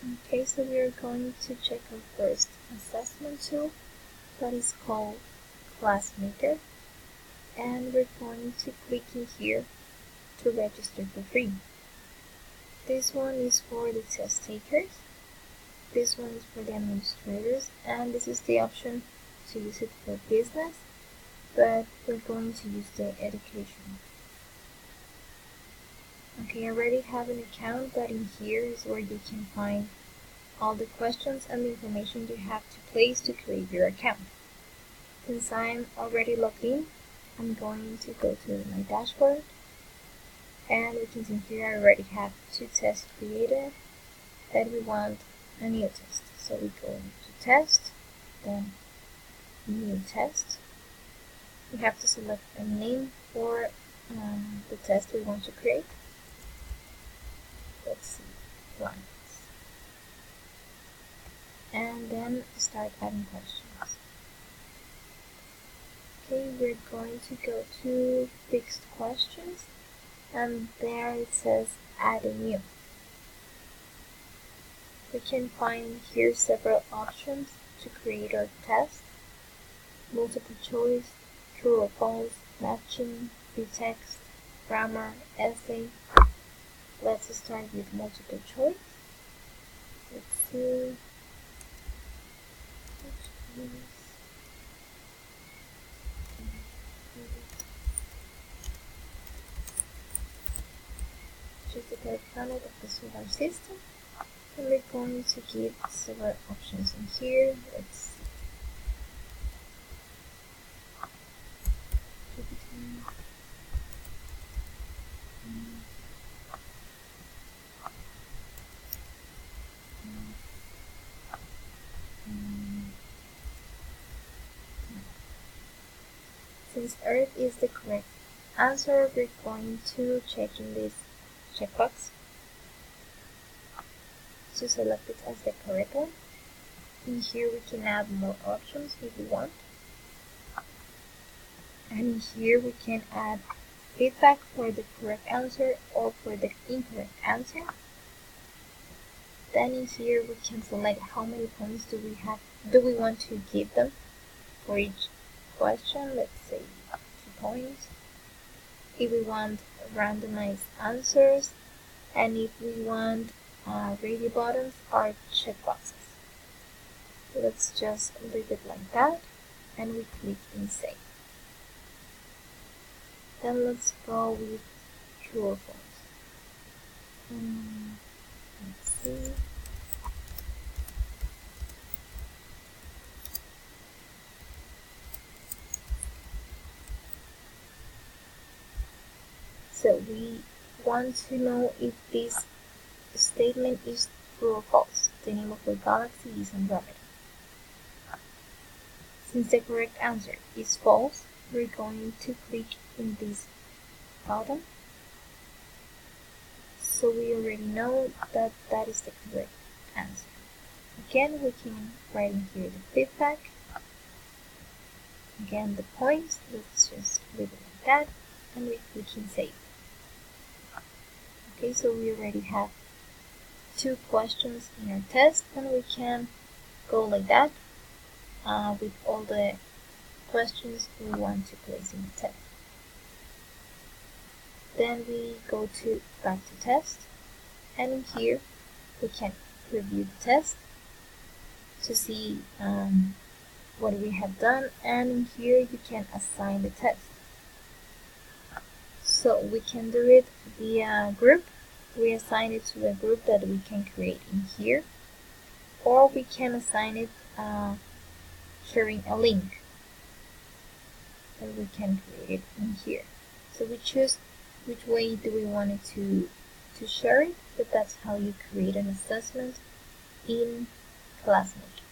Okay, so we are going to check our first assessment tool that is called Classmaker, and we're going to click in here to register for free. This one is for the test takers, this one is for the administrators, and this is the option to use it for business, but we're going to use the education. Okay, I already have an account, but in here is where you can find all the questions and the information you have to place to create your account. Since I'm already logged in, I'm going to go to my dashboard, and we can see here I already have 2 tests created that we want a new test. So we go to test, then new test. We have to select a name for the test we want to create. Let's see, clients. And then start adding questions. Okay, we're going to go to fixed questions, and there it says add a new. We can find here several options to create our test: multiple choice, true or false, matching, free text, grammar, essay. Let's start with multiple choice. Let's see. Choose the correct planet of the solar system, and we're going to give several options in here. Let's see. Since Earth is the correct answer, we're going to check in this checkbox to select it as the correct one. In here we can add more options if we want. And in here we can add feedback for the correct answer or for the incorrect answer. Then in here we can select how many points do we want to give them for each question. Let's say 2 points. If we want randomized answers, and if we want radio buttons or checkboxes. Let's just leave it like that, and we click in save. Then let's go with true or false. Let's see. So we want to know if this statement is true or false. The name of the galaxy is Andromeda. Since the correct answer is false, we're going to click in this button. So we already know that that is the correct answer. Again, we can write in here the feedback. Again, the points. Let's just leave it like that, and we click in save. Okay, so we already have 2 questions in our test, and we can go like that with all the questions we want to place in the test. Then we go back to test, and in here we can review the test to see what we have done, and in here you can assign the test. So we can do it via group. We assign it to a group that we can create in here, or we can assign it sharing a link that we can create it in here. So we choose which way do we want it to share it, but that's how you create an assessment in Classmaker.